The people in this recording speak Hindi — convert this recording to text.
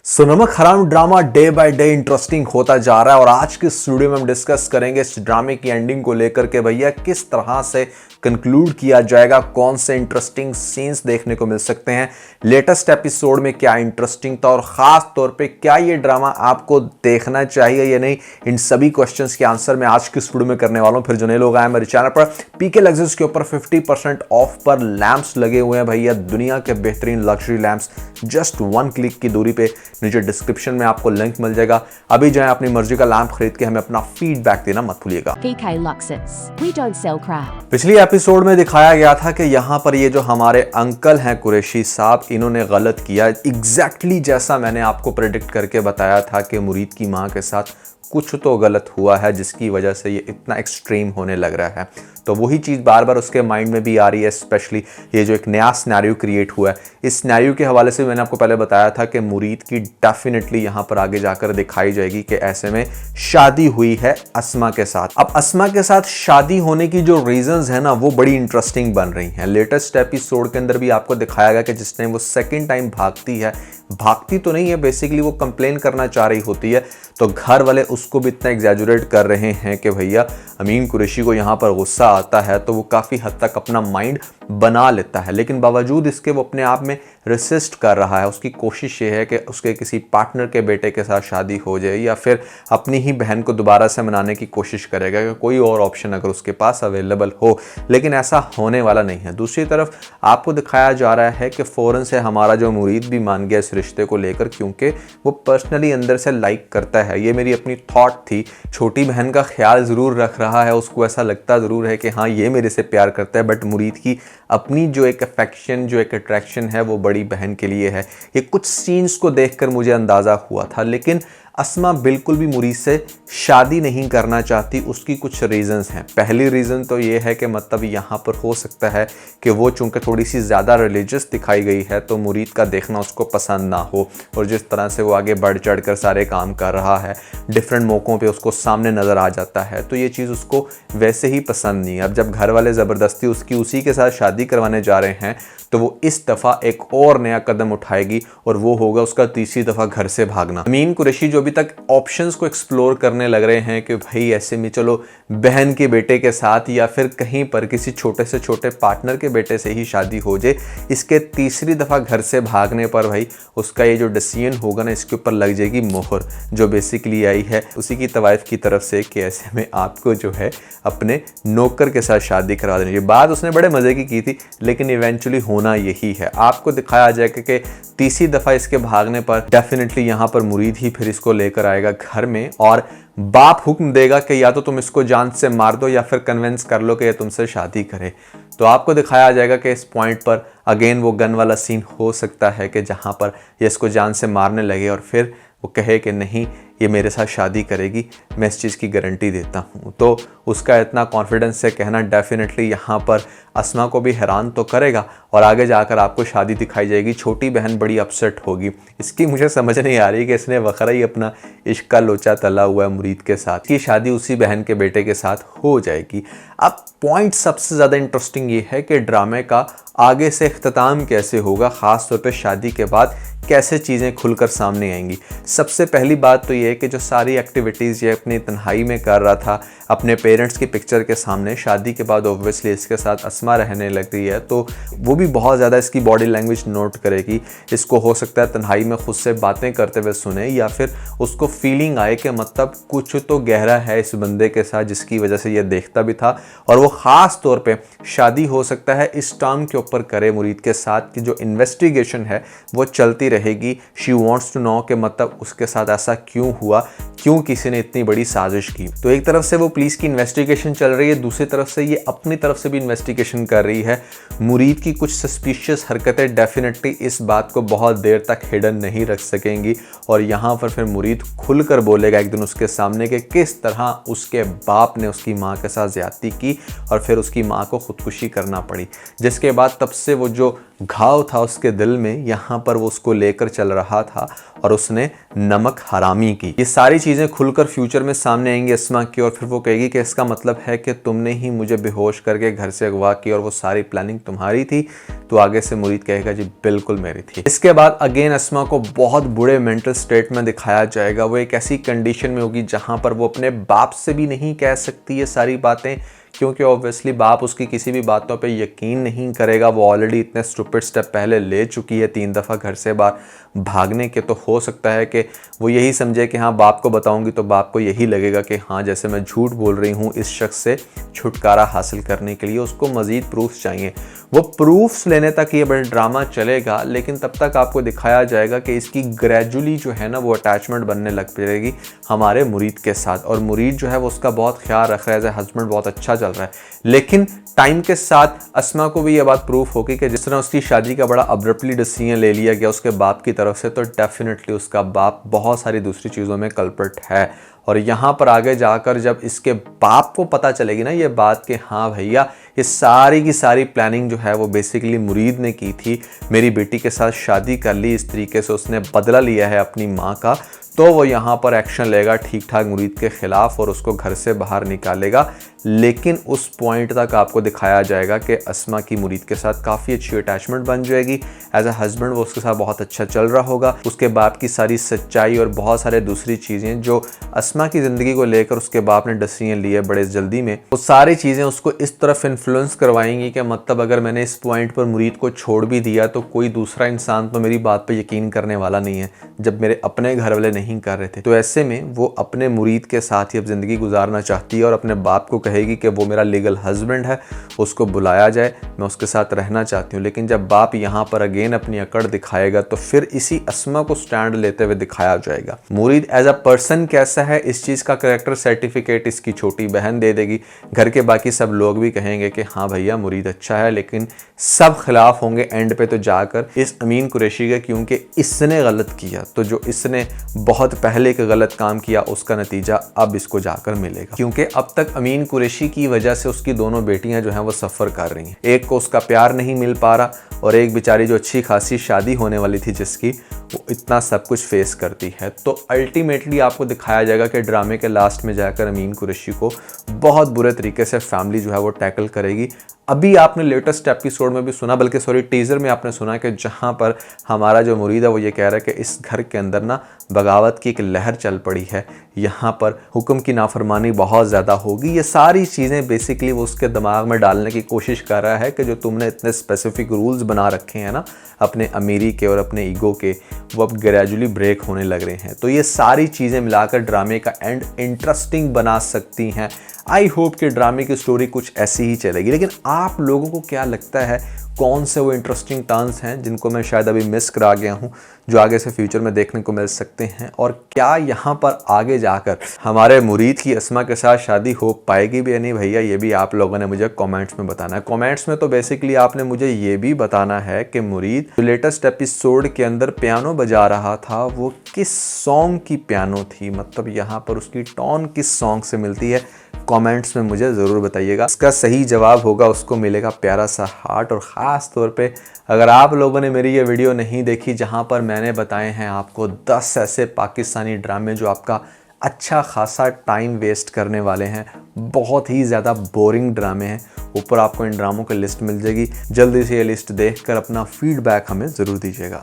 सो नमक हराम drama day by day interesting होता जा रहा है और आज के इस वीडियो में हम डिस्कस करेंगे इस ड्रामे की एंडिंग को लेकर के भैया किस तरह से कंक्लूड किया जाएगा, कौन से इंटरेस्टिंग सीन्स देखने को मिल सकते हैं, लेटेस्ट एपिसोड में क्या इंटरेस्टिंग था और खास तौर पे क्या ये ड्रामा आपको देखना चाहिए या नहीं। इन सभी क्वेश्चंस के आंसर मैं आज की इस वीडियो में करने वाला हूं। फिर जो नए लोग आए मेरे चैनल पर, पीके लग्जरीज के ऊपर 50% ऑफ पर लैंप्स लगे हुए हैं भैया, दुनिया के बेहतरीन लग्जरी लैंप्स जस्ट 1 क्लिक की दूरी पे नीचे डिस्क्रिप्शन में आपको लिंक मिल जाएगा। अभी जाएं अपनी मर्जी का लैंप खरीद के हमें अपना फीडबैक देना मत भूलिएगा। PK Luxus. We don't sell crap. पिछली एपिसोड में दिखाया गया था कि यहाँ पर ये जो हमारे अंकल हैं कुरैशी साहब, इन्होंने गलत किया एग्जैक्टली जैसा मैंने आपको प्रेडिक्ट करके बताया था कि मुरीद की माँ के साथ कुछ तो गलत हुआ है जिसकी वजह से ये इतना एक्सट्रीम होने लग रहा है। तो वही चीज़ बार बार उसके माइंड में भी आ रही है, स्पेशली ये जो एक नया सिनेरियो क्रिएट हुआ है। इस सिनेरियो के हवाले से मैंने आपको पहले बताया था कि मुरीद की डेफिनेटली यहाँ पर आगे जाकर दिखाई जाएगी कि ऐसे में शादी हुई है अस्मा के साथ। अब अस्मा के साथ शादी होने की जो रीजंस है ना, वो बड़ी इंटरेस्टिंग बन रही हैं। लेटेस्ट एपिसोड के अंदर भी आपको दिखाया गया कि जिस टाइम वो सेकेंड टाइम भागती है, भागती तो नहीं है, बेसिकली वो कंप्लेन करना चाह रही होती है, तो घर वाले उसको भी इतना एग्जैजुरेट कर रहे हैं कि भैया अमीन कुरैशी को यहाँ पर गुस्सा आता है तो वो काफ़ी हद तक अपना माइंड बना लेता है, लेकिन बावजूद इसके वो अपने आप में रेसिस्ट कर रहा है। उसकी कोशिश ये है कि उसके किसी पार्टनर के बेटे के साथ शादी हो जाए या फिर अपनी ही बहन को दोबारा से मनाने की कोशिश करेगा कि कोई और ऑप्शन अगर उसके पास अवेलेबल हो, लेकिन ऐसा होने वाला नहीं है। दूसरी तरफ आपको दिखाया जा रहा है कि फ़ौरन से हमारा जो मुरीद भी मान गया इस रिश्ते को लेकर, क्योंकि वो पर्सनली अंदर से लाइक करता है। ये मेरी अपनी थॉट थी, छोटी बहन का ख्याल ज़रूर रख रहा है, उसको ऐसा लगता ज़रूर है कि हाँ ये मेरे से प्यार करता है, बट मुरीद की अपनी जो एक अफेक्शन, जो एक अट्रैक्शन है वो बड़ी बहन के लिए है। ये कुछ सीन्स को देखकर मुझे अंदाज़ा हुआ था, लेकिन अस्मा बिल्कुल भी मुरीद से शादी नहीं करना चाहती। उसकी कुछ रीज़न्स हैं। पहली रीज़न तो ये है कि मतलब यहाँ पर हो सकता है कि वो चूँकि थोड़ी सी ज़्यादा रिलीजियस दिखाई गई है तो मुरीद का देखना उसको पसंद ना हो, और जिस तरह से वो आगे बढ़ चढ़ कर सारे काम कर रहा है, डिफरेंट मौक़ों पे उसको सामने नज़र आ जाता है, तो ये चीज़ उसको वैसे ही पसंद नहीं है। अब जब घर वाले ज़बरदस्ती उसकी उसी के साथ शादी करवाने जा रहे हैं तो वो इस दफ़ा एक और नया कदम उठाएगी और वो होगा उसका तीसरी दफ़ा घर से भागना। अमीन कुरैशी जो अभी तक ऑप्शंस को एक्सप्लोर करने लग रहे हैं कि भाई ऐसे में चलो बहन के बेटे के साथ या फिर कहीं पर किसी छोटे से छोटे पार्टनर के बेटे से ही शादी हो जाए, इसके तीसरी दफ़ा घर से भागने पर भाई उसका ये जो डिसीजन होगा ना, इसके ऊपर लग जाएगी मोहर, जो बेसिकली आई है उसी की तवाइफ की तरफ से कि ऐसे में आपको जो है अपने नौकर के साथ शादी करवा देनी। ये बात उसने बड़े मज़े की थी, लेकिन इवेंचुअली होना यही है। आपको दिखाया जाएगा कि तीसरी दफ़ा इसके भागने पर डेफिनेटली यहाँ पर मुरीद ही फिर इसको लेकर आएगा घर में और बाप हुक्म देगा कि या तो तुम इसको जान से मार दो या फिर कन्विंस कर लो कि ये तुमसे शादी करे। तो आपको दिखाया जाएगा कि इस पॉइंट पर अगेन वो गन वाला सीन हो सकता है कि जहाँ पर ये इसको जान से मारने लगे और फिर वो कहे कि नहीं ये मेरे साथ शादी करेगी, मैं इस चीज़ की गारंटी देता हूँ। तो उसका इतना कॉन्फिडेंस से कहना डेफिनेटली यहाँ पर अस्मा को भी हैरान तो करेगा और आगे जाकर आपको शादी दिखाई जाएगी। छोटी बहन बड़ी अपसेट होगी। इसकी मुझे समझ नहीं आ रही कि इसने वखरा ही अपना इश्क का लोचा तला हुआ है मुरीद के साथ, की शादी उसी बहन के बेटे के साथ हो जाएगी। अब पॉइंट सबसे ज़्यादा इंटरेस्टिंग ये है कि ड्रामे का आगे से इख्तिताम कैसे होगा, ख़ास तौर पर शादी के बाद कैसे चीज़ें खुलकर सामने आएंगी। सबसे पहली बात तो ये है कि जो सारी एक्टिविटीज़ ये अपनी तन्हाई में कर रहा था अपने पेरेंट्स की पिक्चर के सामने, शादी के बाद ऑब्वियसली इसके साथ अस्मा रहने लग रही है तो वो भी बहुत ज़्यादा इसकी बॉडी लैंग्वेज नोट करेगी। इसको हो सकता है तन्हाई में खुद से बातें करते हुए सुने या फिर उसको फीलिंग आए कि मतलब कुछ तो गहरा है इस बंदे के साथ जिसकी वजह से ये देखता भी था, और वो ख़ास तौर पर शादी हो सकता है इस टर्म के ऊपर करे मुरीद के साथ कि जो इन्वेस्टिगेशन है वो चलती रहेगी। शी वॉन्ट्स टू नो कि मतलब उसके साथ ऐसा क्यों हुआ, क्यों किसी ने इतनी बड़ी साजिश की। तो एक तरफ से वो पुलिस की इन्वेस्टिगेशन चल रही है, दूसरी तरफ से ये अपनी तरफ से भी इन्वेस्टिगेशन कर रही है। मुरीद की कुछ सस्पिशियस हरकतें डेफिनेटली इस बात को बहुत देर तक हिडन नहीं रख सकेंगी और यहाँ पर फिर मुरीद खुलकर बोलेगा एक दिन उसके सामने कि किस तरह उसके बाप ने उसकी माँ के साथ ज्यादती की और फिर उसकी माँ को खुदकुशी करना पड़ी, जिसके बाद तब से वो जो घाव था उसके दिल में, यहाँ पर वो उसको लेकर चल रहा था और उसने नमक हरामी की। ये सारी चीज़ें चीज़ें खुलकर फ्यूचर में सामने आएंगी अस्मा की, और फिर वो कहेगी कि इसका मतलब है कि तुमने ही मुझे बेहोश करके घर से अगवा की और वो सारी प्लानिंग तुम्हारी थी। तो आगे से मुरीद कहेगा जी बिल्कुल मेरी थी। इसके बाद अगेन अस्मा को बहुत बुरे मेंटल स्टेट में दिखाया जाएगा। वो एक ऐसी कंडीशन में होगी जहां पर वो अपने बाप से भी नहीं कह सकती ये सारी बातें, क्योंकि ऑब्वियसली बाप उसकी किसी भी बातों पे यकीन नहीं करेगा। वो ऑलरेडी इतने स्टूपिड स्टेप पहले ले चुकी है, 3 दफ़ा घर से बाहर भागने के। तो हो सकता है कि वो यही समझे कि हाँ बाप को बताऊंगी तो बाप को यही लगेगा कि हाँ जैसे मैं झूठ बोल रही हूँ इस शख्स से छुटकारा हासिल करने के लिए। उसको मज़ीद प्रूफ्स चाहिए। वो प्रूफ्स लेने तक ये बड़ा ड्रामा चलेगा, लेकिन तब तक आपको दिखाया जाएगा कि इसकी ग्रेजुअली जो है ना वो अटैचमेंट बनने लग पड़ेगी हमारे मुरीद के साथ। और मुरीद जो है वो उसका बहुत ख्याल रख रहा है, एज ए हस्बैंड बहुत अच्छा चल रहा है। लेकिन टाइम के साथ अस्मा को भी ये बात प्रूफ होगी कि जिस तरह उसकी शादी का बड़ा अब्रप्टली डिसीजन ले लिया गया उसके बाप की तरफ से, तो डेफिनेटली उसका बाप बहुत सारी दूसरी चीज़ों में कल्प्रिट है। और यहाँ पर आगे जाकर जब इसके बाप को पता चलेगी ना ये बात कि हाँ भैया ये सारी की सारी प्लानिंग जो है वो बेसिकली मुरीद ने की थी, मेरी बेटी के साथ शादी कर ली, इस तरीके से उसने बदला लिया है अपनी माँ का, तो वो यहाँ पर एक्शन लेगा ठीक ठाक मुरीद के ख़िलाफ़ और उसको घर से बाहर निकालेगा। लेकिन उस पॉइंट तक आपको दिखाया जाएगा कि अस्मा की मुरीद के साथ काफ़ी अच्छी अटैचमेंट बन जाएगी। एज अ हस्बैंड वो उसके साथ बहुत अच्छा चल रहा होगा। उसके बाप की सारी सच्चाई और बहुत सारे दूसरी चीज़ें जो अस्मा की ज़िंदगी को लेकर उसके बाप ने डिसीजन लिए बड़े जल्दी में, वो सारी चीज़ें उसको इस तरफ इन्फ्लुएंस करवाएंगी कि मतलब अगर मैंने इस पॉइंट पर मुरीद को छोड़ भी दिया तो कोई दूसरा इंसान तो मेरी बात पर यकीन करने वाला नहीं है, जब मेरे अपने घर वाले नहीं कर रहे थे। तो ऐसे में वो अपने मुरीद के साथ ही अब ज़िंदगी गुजारना चाहती है और अपने बाप को कहेगी कि वो मेरा लीगल हस्बैंड है, उसको बुलाया जाए, मैं उसके साथ रहना चाहती हूँ। लेकिन जब बाप यहाँ पर अगेन अपनी अकड़ दिखाएगा तो फिर इसी अस्मा को स्टैंड लेते हुए दिखाया जाएगा। मुरीद एज अ पर्सन कैसा है इस चीज़ का करेक्टर सर्टिफिकेट इसकी छोटी बहन दे देगी। घर के बाकी सब लोग भी कहेंगे कि हाँ भैया मुरीद अच्छा है, लेकिन सब खिलाफ होंगे एंड पे तो जाकर इस अमीन कुरैशी के, क्योंकि इसने गलत किया। तो जो इसने बहुत पहले एक गलत काम किया उसका नतीजा अब इसको जाकर मिलेगा, क्योंकि अब तक अमीन कुरैशी की वजह से उसकी दोनों बेटियां जो हैं वो सफ़र कर रही हैं। एक को उसका प्यार नहीं मिल पा रहा और एक बेचारी जो अच्छी खासी शादी होने वाली थी जिसकी, वो इतना सब कुछ फेस करती है। तो अल्टीमेटली आपको दिखाया जाएगा कि ड्रामे के लास्ट में जाकर अमीन कुरैशी को बहुत बुरे तरीके से फैमिली जो है वो टैकल करेगी। अभी आपने लेटेस्ट एपिसोड में भी सुना, बल्कि सॉरी टीज़र में आपने सुना कि जहाँ पर हमारा जो मुरीद है वो ये कह रहा है कि इस घर के अंदर ना बगावत की एक लहर चल पड़ी है, यहाँ पर हुक्म की नाफरमानी बहुत ज़्यादा होगी। ये सारी चीज़ें बेसिकली वो उसके दिमाग में डालने की कोशिश कर रहा है कि जो तुमने इतने स्पेसिफिक रूल्स बना रखे हैं ना अपने अमीरी के और अपने ईगो के, वो अब ग्रेजुअली ब्रेक होने लग रहे हैं। तो ये सारी चीज़ें मिलाकर ड्रामे का एंड इंटरेस्टिंग बना सकती हैं। आई होप कि ड्रामे की स्टोरी कुछ ऐसी ही चलेगी। लेकिन आप लोगों को क्या लगता है, कौन से वो इंटरेस्टिंग टर्न्स हैं जिनको मैं शायद अभी मिस करा गया हूं, जो आगे से फ्यूचर में देखने को मिल सकते हैं? और क्या यहाँ पर आगे जाकर हमारे मुरीद की अस्मा के साथ शादी हो पाएगी भी या नहीं भैया, ये भी आप लोगों ने मुझे कमेंट्स में बताना है। कमेंट्स में तो बेसिकली आपने मुझे ये भी बताना है कि मुरीद जो लेटेस्ट एपिसोड के अंदर पियानो बजा रहा था वो किस सॉन्ग की पियानो थी, मतलब यहाँ पर उसकी टोन किस सॉन्ग से मिलती है। कमेंट्स में मुझे ज़रूर बताइएगा। इसका सही जवाब होगा उसको मिलेगा प्यारा सा हार्ट। और ख़ास तौर पे अगर आप लोगों ने मेरी ये वीडियो नहीं देखी जहाँ पर मैंने बताए हैं आपको 10 ऐसे पाकिस्तानी ड्रामे जो आपका अच्छा खासा टाइम वेस्ट करने वाले हैं, बहुत ही ज़्यादा बोरिंग ड्रामे हैं, ऊपर आपको इन ड्रामों की लिस्ट मिल जाएगी। जल्दी से ये लिस्ट देखकर अपना फीडबैक हमें ज़रूर दीजिएगा।